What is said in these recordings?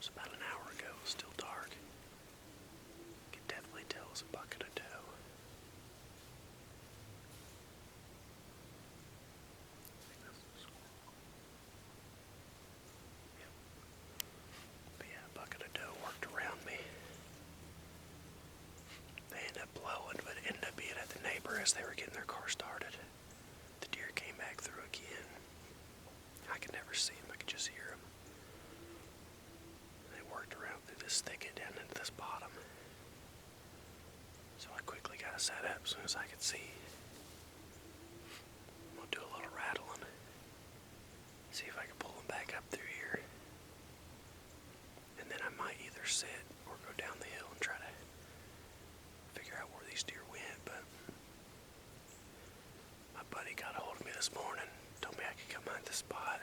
was about an hour ago. It was still dark. You could definitely tell it was a bucket of doe. Yep. But yeah, a bucket of doe worked around me. They ended up blowing, but it ended up being at the neighbor as they were getting their car started. The deer came back through again. I could never see them, I could just hear them. They worked around through this thicket down into this bottom. So I quickly got set up as soon as I could see. I'm gonna do a little rattling. See if I can pull them back up through here. And then I might either sit or go down the hill and try to figure out where these deer went, but my buddy got a hold of me this morning, told me I could come hunt the spot.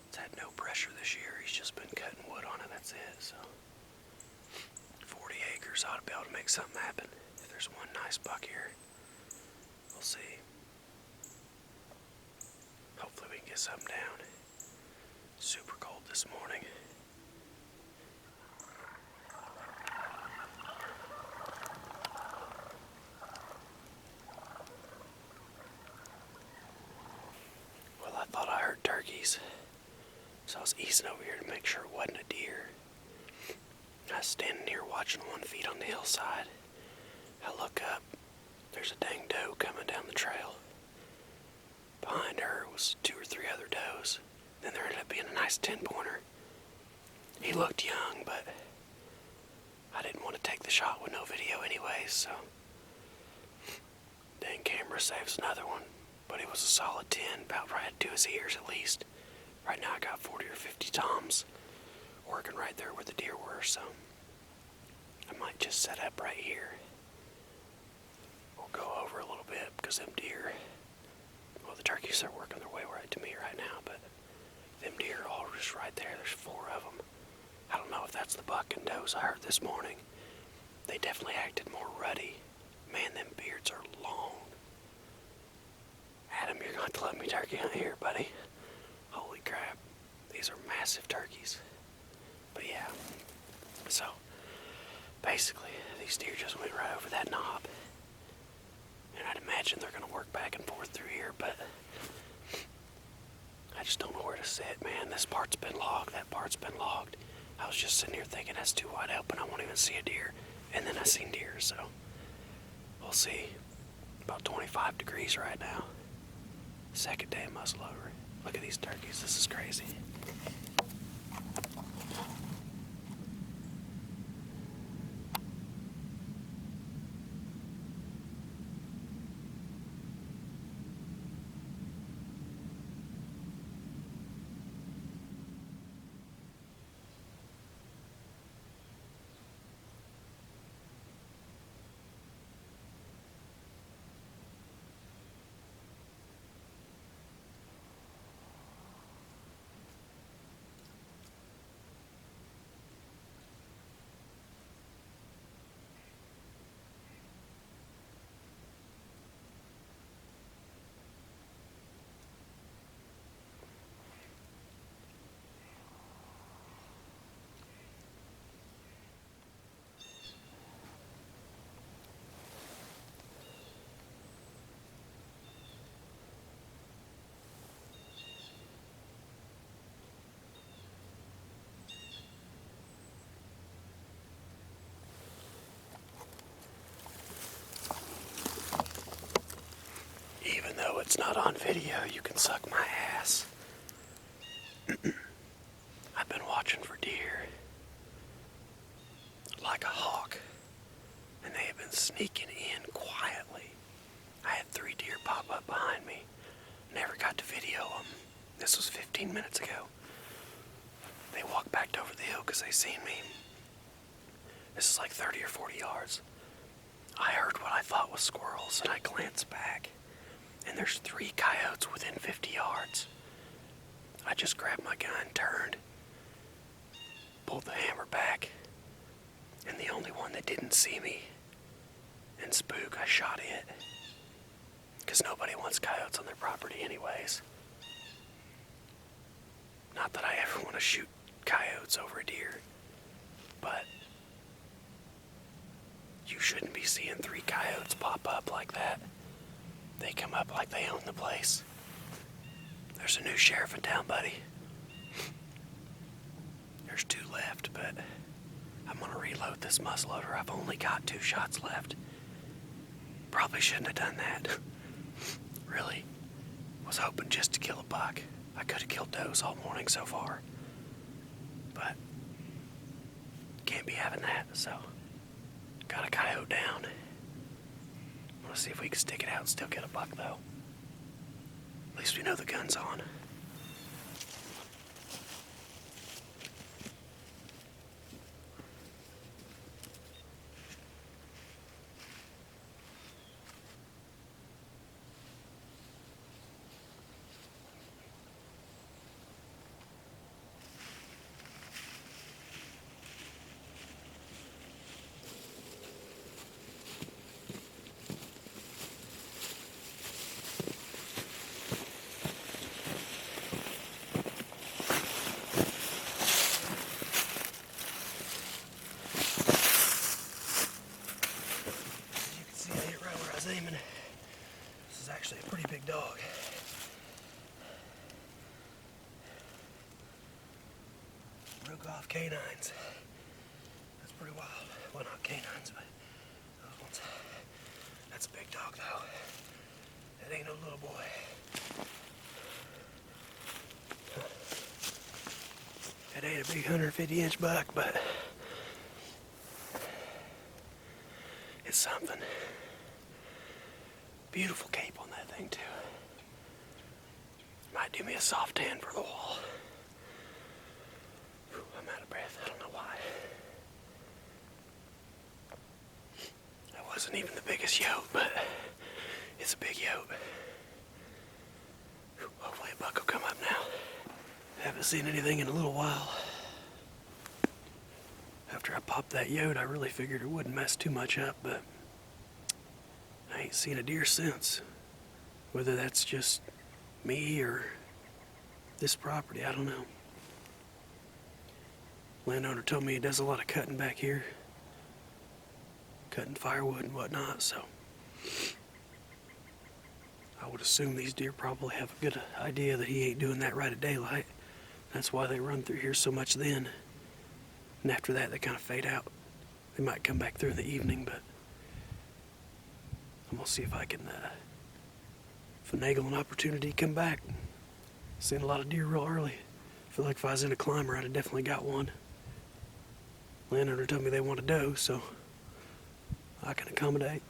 It's had no pressure this year, he's just been cutting wood on it, that's it, so 40 acres ought to be able to make something happen. If there's one nice buck here, we'll see. Hopefully we can get something down. Super cold this morning. Well, I thought I heard turkeys, so I was easing over here to make sure it wasn't a deer. I was standing here watching one feed on the hillside. I look up, there's a dang doe coming down the trail. Behind her was 2 or 3 other does. Then there ended up being a nice 10-pointer. He looked young, but I didn't want to take the shot with no video anyways, so dang camera saves another one. But it was a solid 10, about right to his ears at least. Right now I got 40 or 50 toms working right there where the deer were, so I might just set up right here. We'll go over a little bit because them deer, well, the turkeys are working their way right to me right now, but them deer are all just right there. There's 4 of them. I don't know if that's the buck and does I heard this morning. They definitely acted more ruddy. Man, them beards are long. Adam, you're going to let me turkey hunt here, buddy. Holy crap. These are massive turkeys. But yeah. So, basically, these deer just went right over that knob. And I'd imagine they're going to work back and forth through here, but I just don't know where to sit, man. This part's been logged, that part's been logged. I was just sitting here thinking that's too wide open, I won't even see a deer. And then I seen deer, so we'll see. About 25 degrees right now. Second day muzzleloader. Look at these turkeys, this is crazy. Even though it's not on video, you can suck my ass. I've been watching for deer like a hawk, and they have been sneaking in quietly. I had 3 deer pop up behind me. Never got to video them. This was 15 minutes ago. They walked back over the hill because they seen me. This is like 30 or 40 yards. I heard what I thought was squirrels, and I glanced back. And there's 3 coyotes within 50 yards. I just grabbed my gun, turned, pulled the hammer back, and the only one that didn't see me and spook, I shot it. Because nobody wants coyotes on their property anyways. Not that I ever want to shoot coyotes over a deer, but you shouldn't be seeing 3 coyotes pop up like that. They come up like they own the place. There's a new sheriff in town, buddy. There's 2 left, but I'm gonna reload this muzzleloader. I've only got 2 shots left. Probably shouldn't have done that. Really. Was hoping just to kill a buck. I could have killed does all morning so far. But can't be having that, so got a coyote down. I'm gonna see if we can stick it out and still get a buck though. At least we know the gun's on. Aiming. This is actually a pretty big dog. Broke off canines. That's pretty wild. Well, not canines, but those ones. That's a big dog, though. That ain't no little boy. That ain't a big 150-inch buck, but it's something. Beautiful cape on that thing, too. Might do me a soft tan for the wall. Whew, I'm out of breath. I don't know why. That wasn't even the biggest yote, but it's a big yote. Whew, hopefully a buck will come up now. Haven't seen anything in a little while. After I popped that yote, I really figured it wouldn't mess too much up, but I ain't seen a deer since. Whether that's just me or this property, I don't know. Landowner told me he does a lot of cutting back here. Cutting firewood and whatnot, so I would assume these deer probably have a good idea that he ain't doing that right at daylight. That's why they run through here so much then. And after that, they kind of fade out. They might come back through in the evening, but I'm gonna see if I can finagle an opportunity to come back. Seen a lot of deer real early. Feel like if I was in a climber, I'd have definitely got one. Landowner told me they want a doe, so I can accommodate.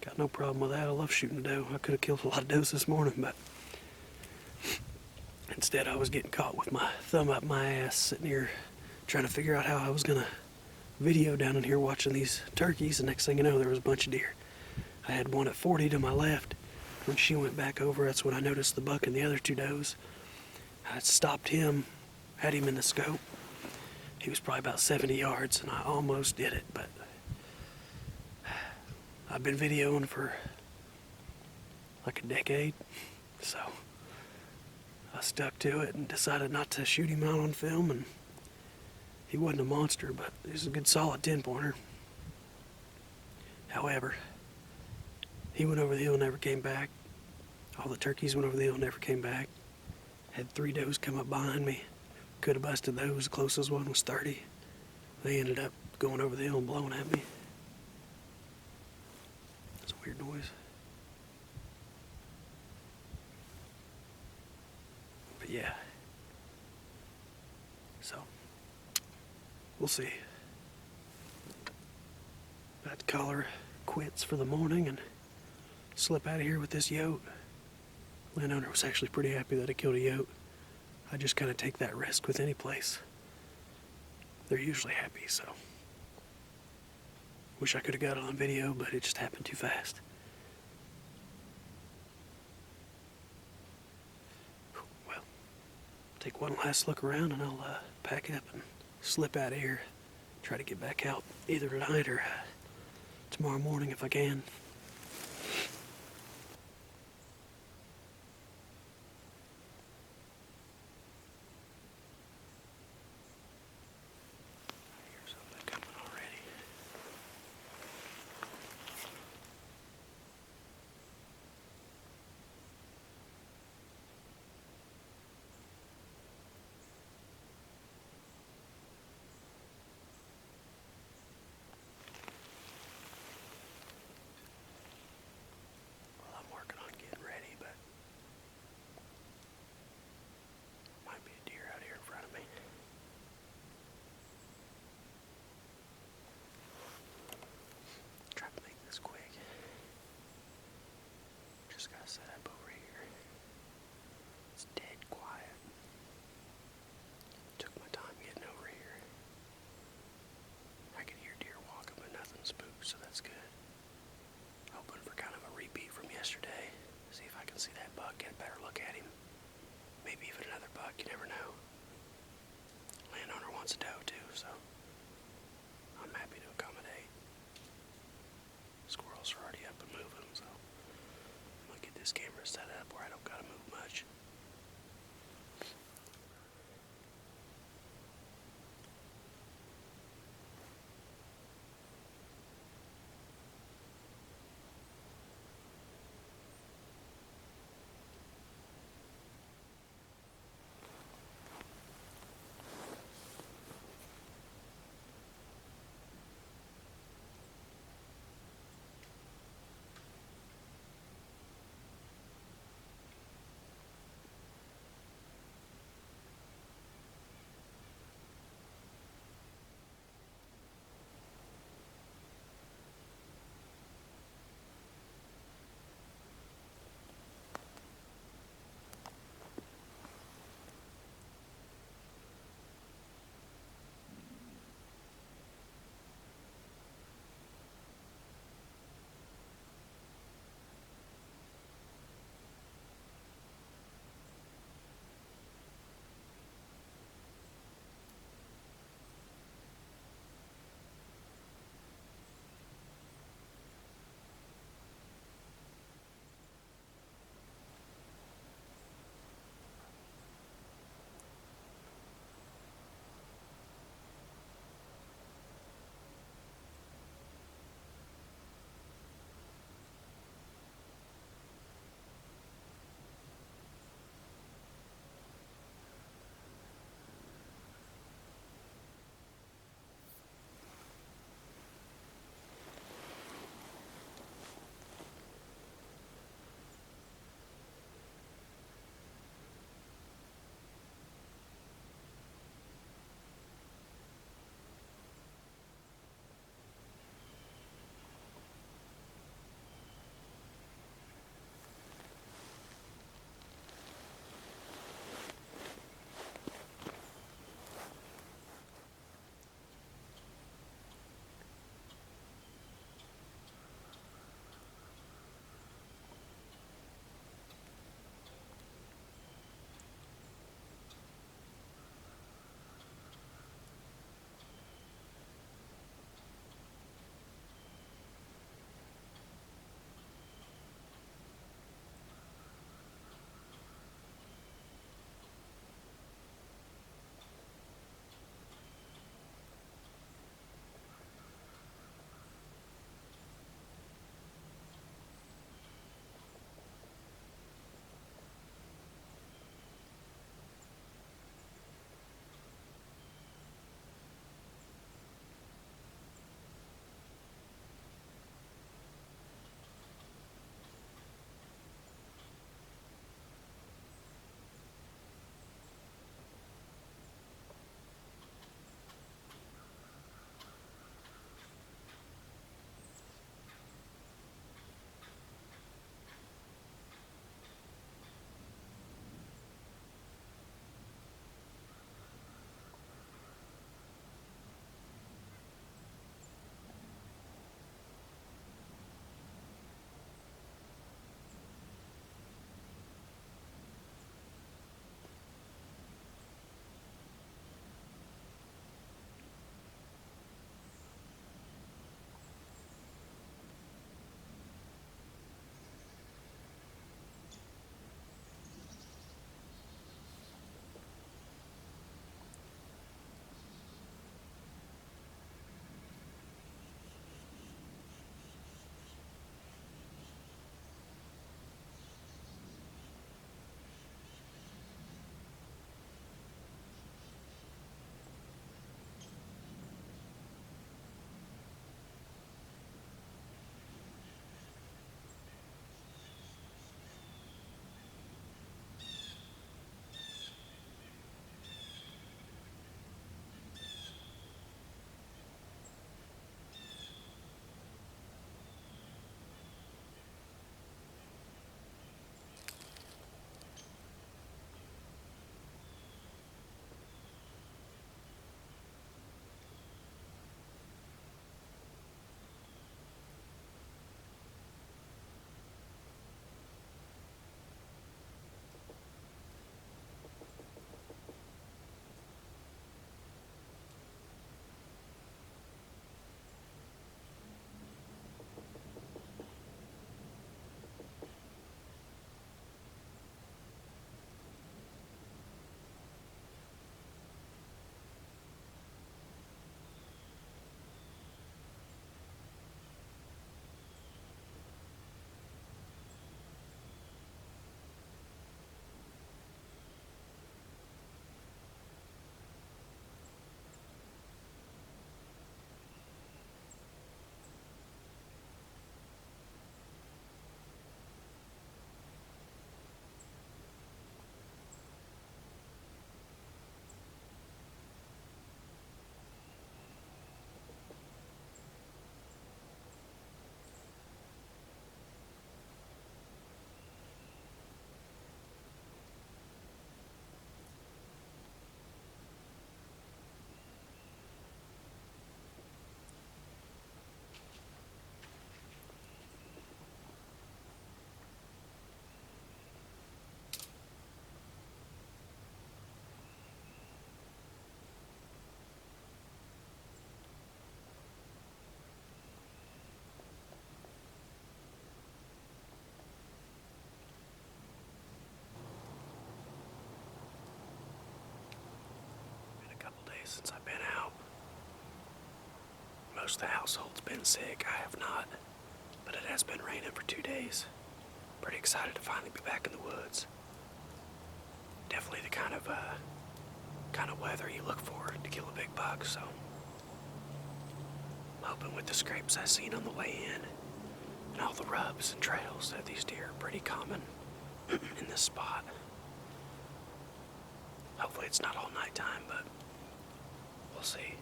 Got no problem with that. I love shooting a doe. I could have killed a lot of does this morning, but instead I was getting caught with my thumb up my ass, sitting here trying to figure out how I was gonna video down in here watching these turkeys. The next thing you know, there was a bunch of deer. I had one at 40 to my left. When she went back over, that's when I noticed the buck and the other 2 does. I stopped him, had him in the scope. He was probably about 70 yards, and I almost did it, but I've been videoing for like a decade, so I stuck to it and decided not to shoot him out on film, and he wasn't a monster, but he was a good solid 10-pointer. However, he went over the hill and never came back. All the turkeys went over the hill and never came back. Had 3 does come up behind me. Could have busted those. The closest one was 30. They ended up going over the hill and blowing at me. That's a weird noise. But yeah. So, we'll see. About to call her quits for the morning and slip out of here with this yote. Landowner was actually pretty happy that I killed a yote. I just kind of take that risk with any place. They're usually happy, so. Wish I could have got it on video, but it just happened too fast. Well, take one last look around and I'll pack up and slip out of here. Try to get back out either tonight or tomorrow morning if I can. buck, you never know. Landowner wants a doe too, so I'm happy to accommodate. Squirrels are already up and moving, so I'm gonna get this camera set up where I don't gotta move much. days since I've been out. Most of the household's been sick. I have not, but it has been raining for 2 days. Pretty excited to finally be back in the woods. Definitely the kind of weather you look for to kill a big buck, so I'm hoping with the scrapes I've seen on the way in and all the rubs and trails that these deer are pretty common in this spot. Hopefully it's not all nighttime, but we'll see.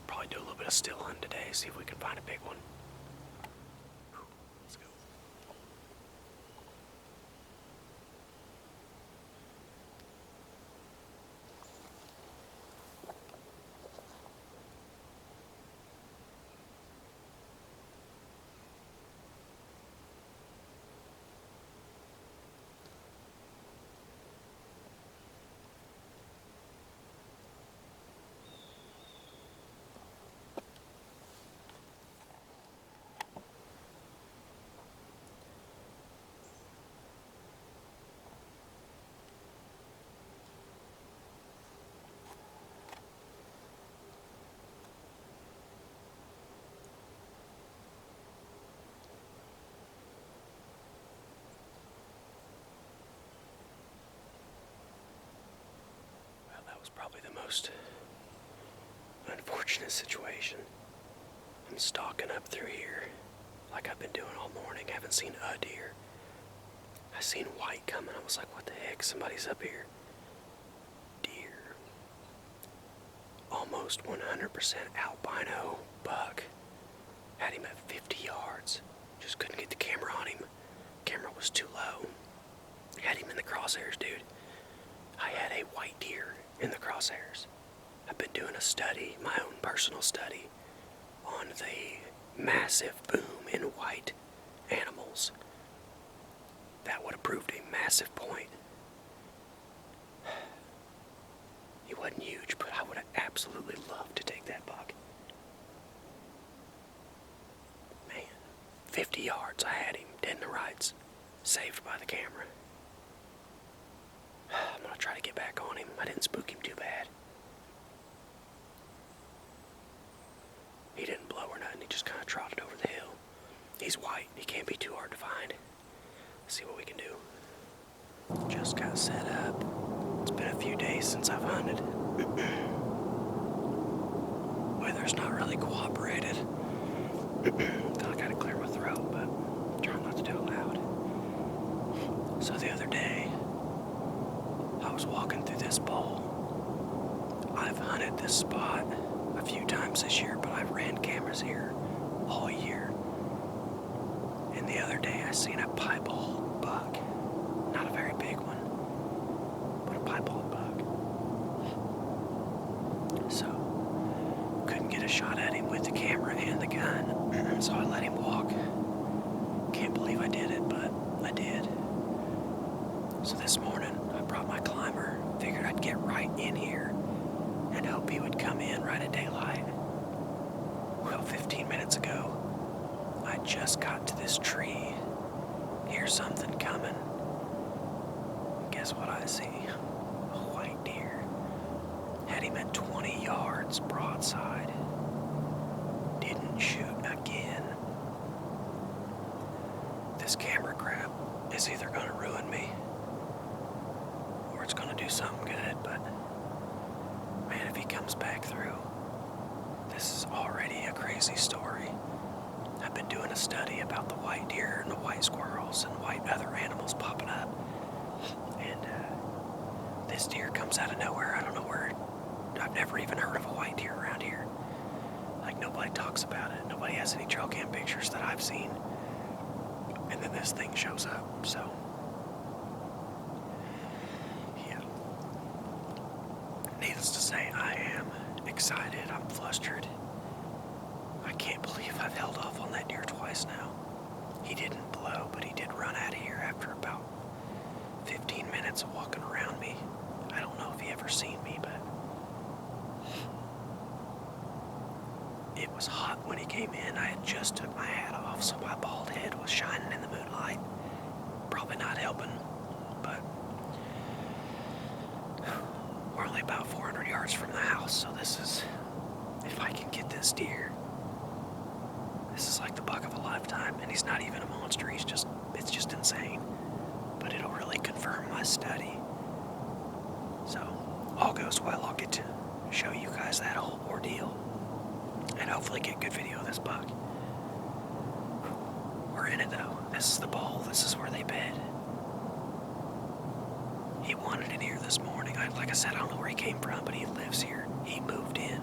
Probably do a little bit of still hunt today, see if we can find a big one. Let's go. Probably the most unfortunate situation. I'm stalking up through here like I've been doing all morning. I haven't seen a deer. I seen white coming. I was like, what the heck? Somebody's up here. Deer. Almost 100% albino buck. Had him at 50 yards. Just couldn't get the camera on him. Camera was too low. Had him in the crosshairs, dude. I had a white deer in the crosshairs. I've been doing a study, my own personal study, on the massive boom in white animals. That would have proved a massive point. He wasn't huge, but I would have absolutely loved to take that buck. Man, 50 yards I had him, dead in the rights, saved by the camera. I'm gonna try to get back on him. I didn't spook him too bad. He didn't blow or nothing. He just kind of trotted over the hill. He's white. He can't be too hard to find. Let's see what we can do. Just got set up. It's been a few days since I've hunted. Weather's not really cooperated. Feel like I gotta clear my throat, but I'm trying not to do it loud. So the other day, I was walking through this bowl. I've hunted this spot a few times this year, but I've ran cameras here all year. And the other day I seen a piebald buck. Not a very big one, but a piebald buck. So, couldn't get a shot at him with the camera and the gun, so I let him walk. Can't believe I did it, but I did. So this morning, I brought my climber, figured I'd get right in here and hope he would come in right at daylight. Well, 15 minutes ago, I just got to this tree. Hear something coming. Guess what I see? A white deer. Had him at 20 yards broadside. Didn't shoot again. This camera crap is either gonna ruin me or it's gonna do something good, but man, if he comes back through, this is already a crazy story. I've been doing a study about the white deer and the white squirrels and white other animals popping up, and this deer comes out of nowhere. I don't know where. I've never even heard of a white deer around here. Like, nobody talks about it. Nobody has any trail cam pictures that I've seen. And then this thing shows up, so yeah. Needless to say, I am excited. I'm flustered. I can't believe I've held off on that deer twice now. He didn't blow, but he did run out of here after about 15 minutes of walking around me. I don't know if he ever seen me, but it was hot when he came in. I had just took my hat off, so my bald head was shining in the moonlight. Probably not helping, but we're only only about 400 yards from the house, so this is, if I can get this deer, this is like the buck of a lifetime. And he's not even a monster, it's just insane. But it'll really confirm my study. So, all goes well, I'll get to show you guys that whole ordeal. And hopefully get good video of this buck. We're in it though. This is the bowl, this is where they bed. He wanted in here this morning. Like I said, I don't know where he came from, but he lives here. He moved in.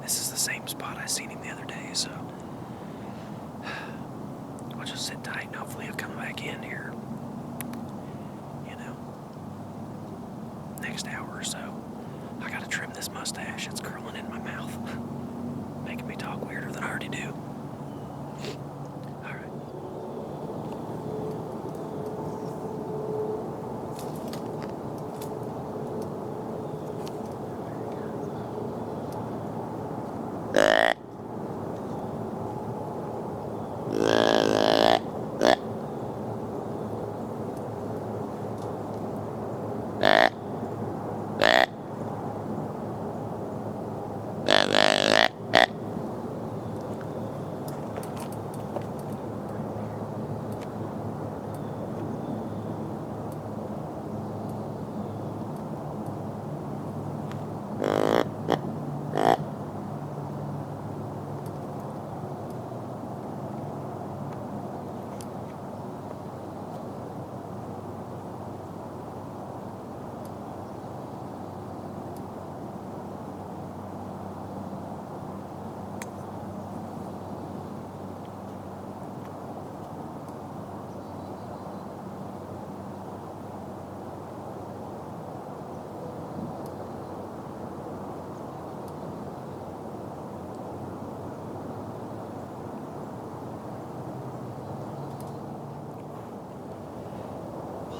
This is the same spot I seen him the other day, so we'll just sit tight and hopefully he'll come back in here, next hour or so. I gotta trim this mustache. It's curling in my mouth, making me talk weirder than I already do.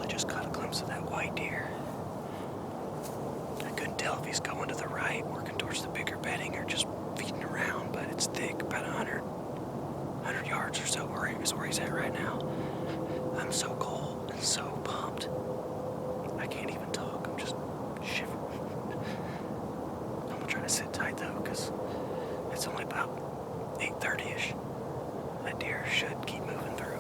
Just caught a glimpse of that white deer. I couldn't tell if he's going to the right, working towards the bigger bedding, or just feeding around, but it's thick, about 100 yards or so is where he's at right now. I'm so cold and so pumped. I can't even talk, I'm just shivering. I'm gonna try to sit tight though, because it's only about 8:30ish. That deer should keep moving through.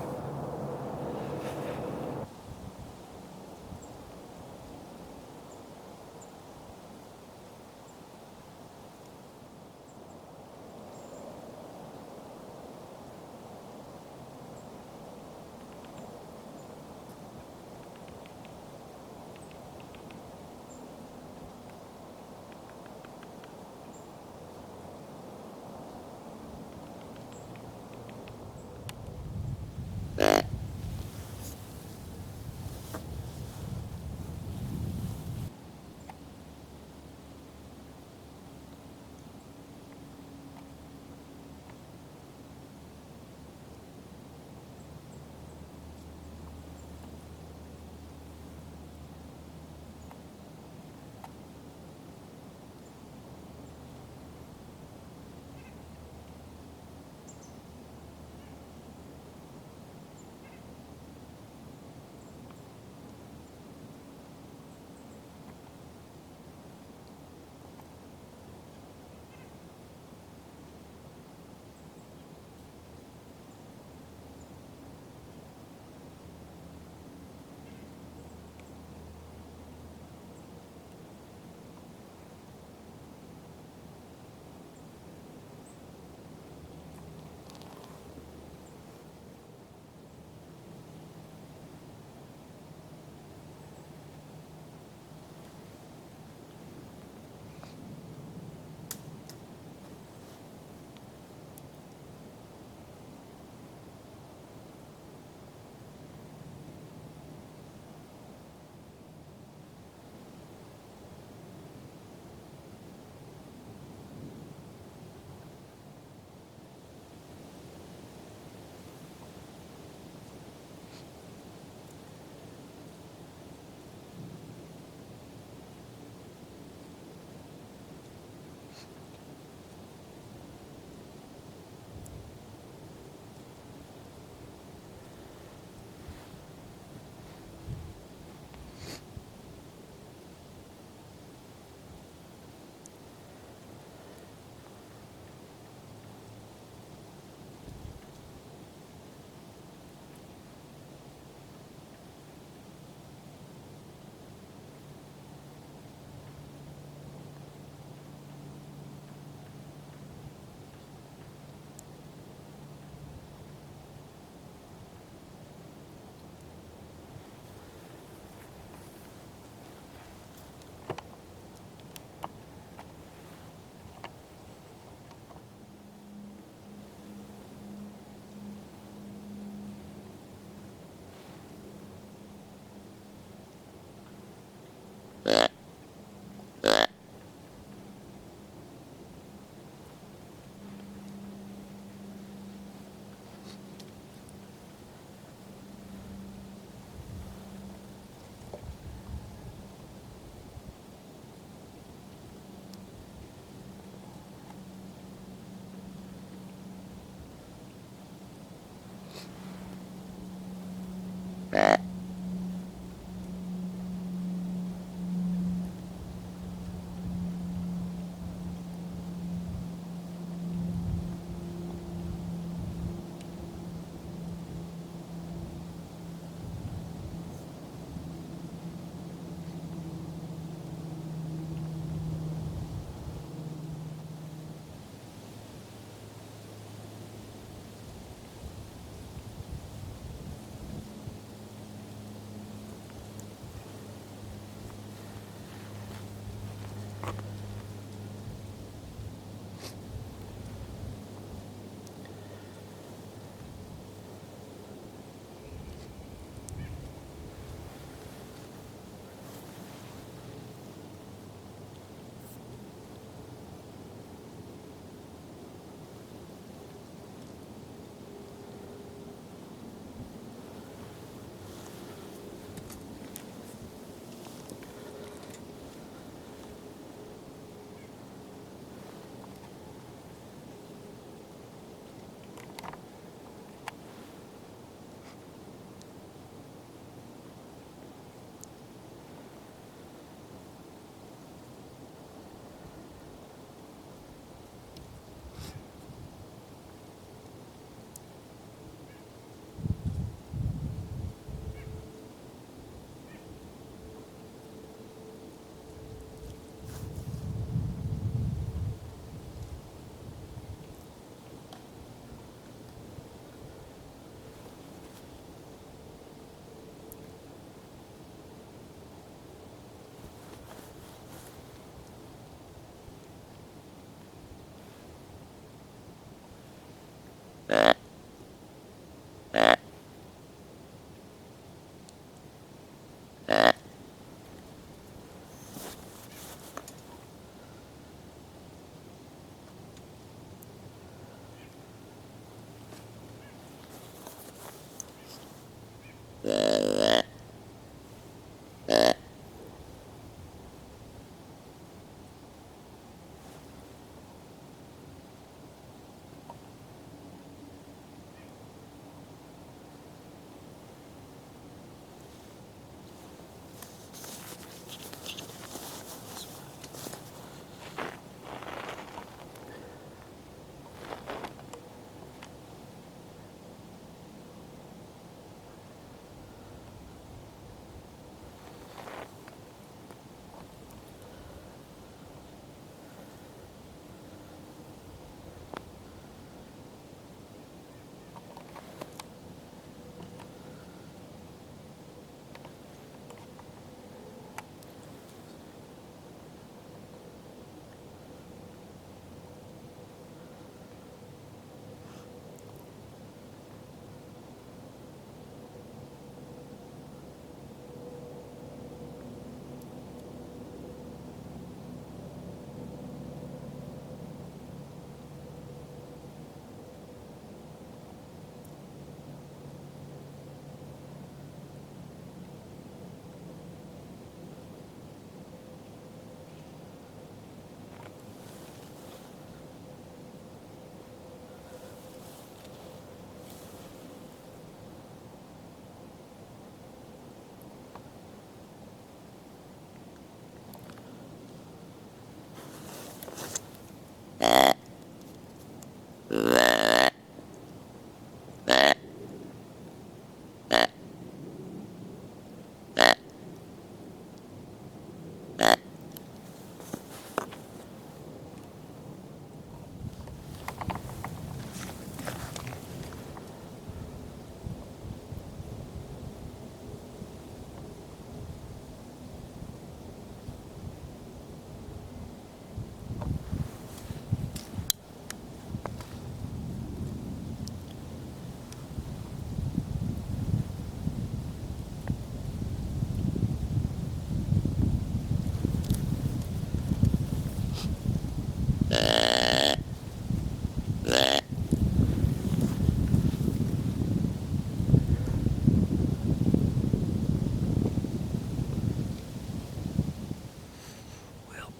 Well,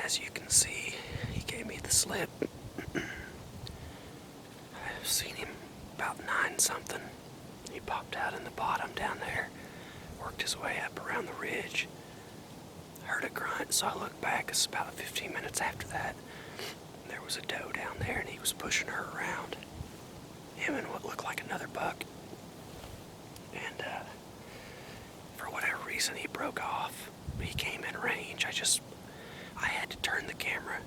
as you can see, he gave me the slip. I've seen him about 9-something. He popped out in the bottom down there, worked his way up around the ridge. Heard a grunt, so I looked back. It's about 15 minutes after that. There was a doe down there, and he was pushing her around. Him and what looked like another buck. And for whatever reason, he broke off. He came in range. I had to turn the camera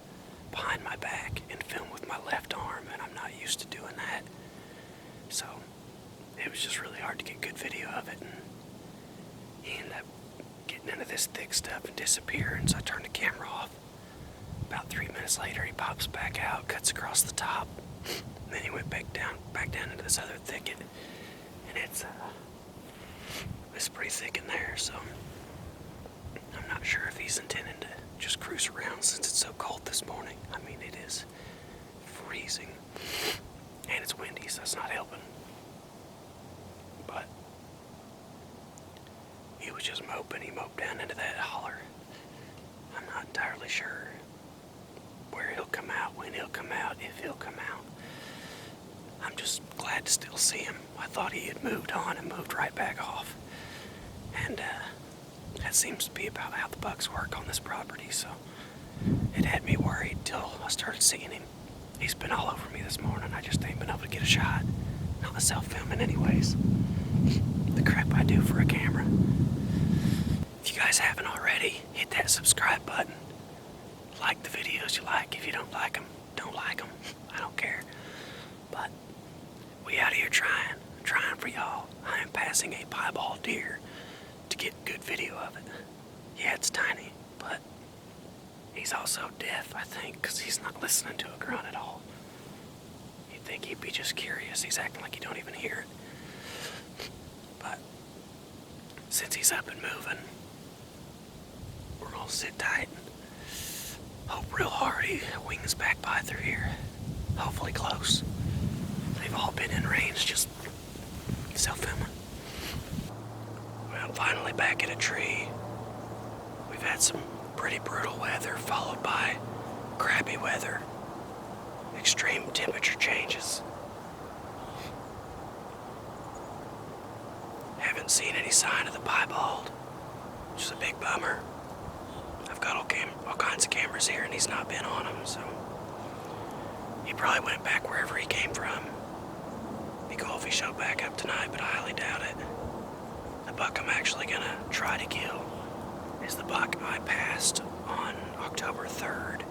behind my back and film with my left arm, and I'm not used to doing that. So it was just really hard to get good video of it, and he ended up getting into this thick stuff and disappearing, so I turned the camera off. About 3 minutes later, he pops back out, cuts across the top, and then he went back down into this other thicket, and it's pretty thick in there, so I'm not sure if he's intending to just cruise around since it's so cold this morning. I mean, it is freezing, and it's windy, so it's not helping. But he was just moping. He moped down into that holler. I'm not entirely sure where he'll come out, when he'll come out, if he'll come out. I'm just glad to still see him. I thought he had moved on and moved right back off. And that seems to be about how the bucks work on this property, so it had me worried till I started seeing him. He's been all over me this morning. I just ain't been able to get a shot. Not myself filming anyways. The crap I do for a camera. If you guys haven't already, hit that subscribe button. Like the videos you like. If you don't like them, don't like them. I don't care. But we out here trying for y'all. I am passing a piebald deer to get good video of it. Yeah, it's tiny, but he's also deaf, I think, because he's not listening to a grunt at all. think he'd be just curious. He's acting like he don't even hear it. But since he's up and moving, we're gonna sit tight and hope real hard he wings back by through here. Hopefully close. They've all been in range, just self-filming. Well, I'm finally back at a tree. We've had some pretty brutal weather, followed by crappy weather. Extreme temperature changes. Haven't seen any sign of the piebald, which is a big bummer. I've got all kinds of cameras here and he's not been on them, so he probably went back wherever he came from. Be cool if he showed back up tonight, but I highly doubt it. The buck I'm actually gonna try to kill is the buck I passed on October 3rd.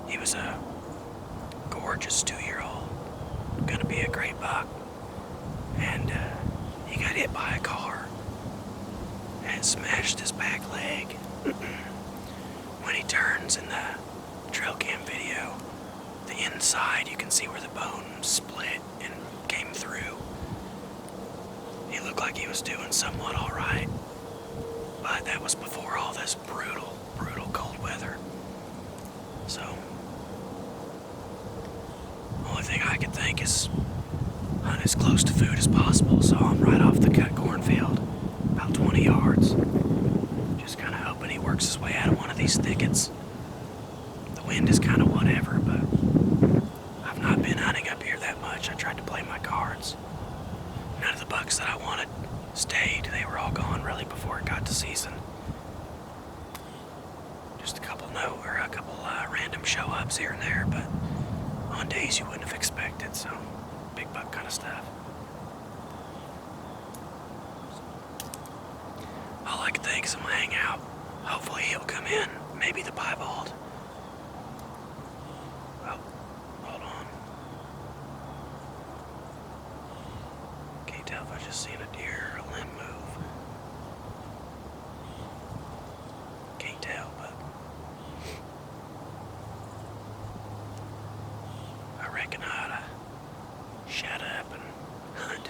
He was a gorgeous 2-year-old, gonna be a great buck, and he got hit by a car and smashed his back leg. When he turns in the trail cam video, the inside you can see where the bone split and came through. He looked like he was doing somewhat alright, but that was before all this brutal cold weather. So only thing I could think is hunt as close to food as possible, so I'm right off the cut cornfield, about 20 yards. Just kind of hoping he works his way out of one of these thickets. The wind is kind of whatever, but I've not been hunting up here that much. I tried to play my cards. None of the bucks that I wanted stayed. They were all gone really before it got to season. Just a couple random show-ups here and there, but on days you wouldn't have expected, so big buck kind of stuff. All I can think is I'm gonna hang out. Hopefully he'll come in. Maybe the piebald. Well, hold on. Can't tell if I just seen a deer or a limb move. Can't tell, but I reckon I ought to shut up and hunt.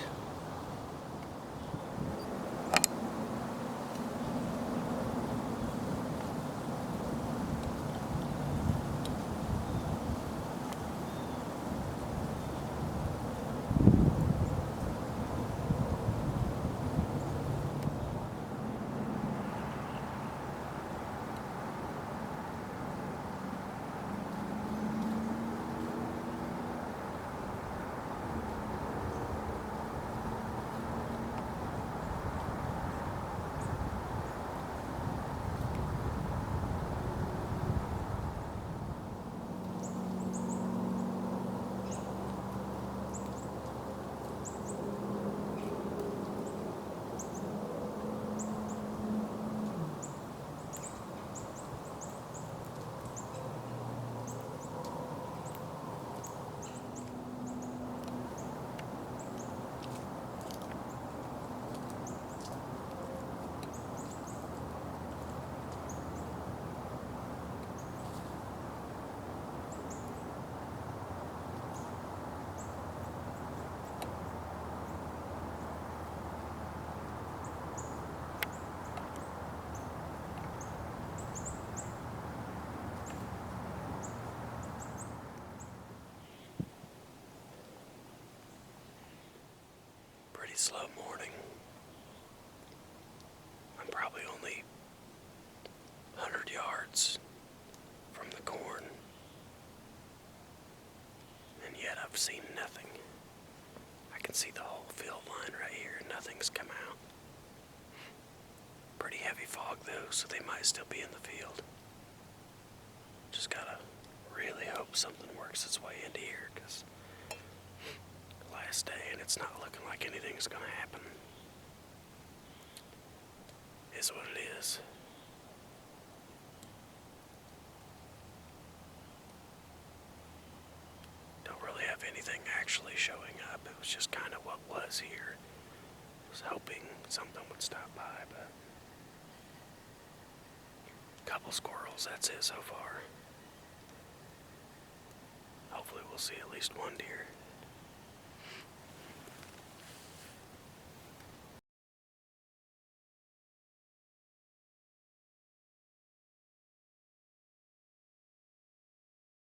Slow morning. I'm probably only 100 yards from the corn, and yet I've seen nothing. I can see the whole field line right here, and nothing's come out. Pretty heavy fog though, so they might still be in the field. Just gotta really hope something works its way into here, because last day and it's not looking like anything's gonna happen. Is what it is. Don't really have anything actually showing up. It was just kind of what was here. I was hoping something would stop by, but a couple squirrels, that's it so far. Hopefully we'll we'll see at least one deer.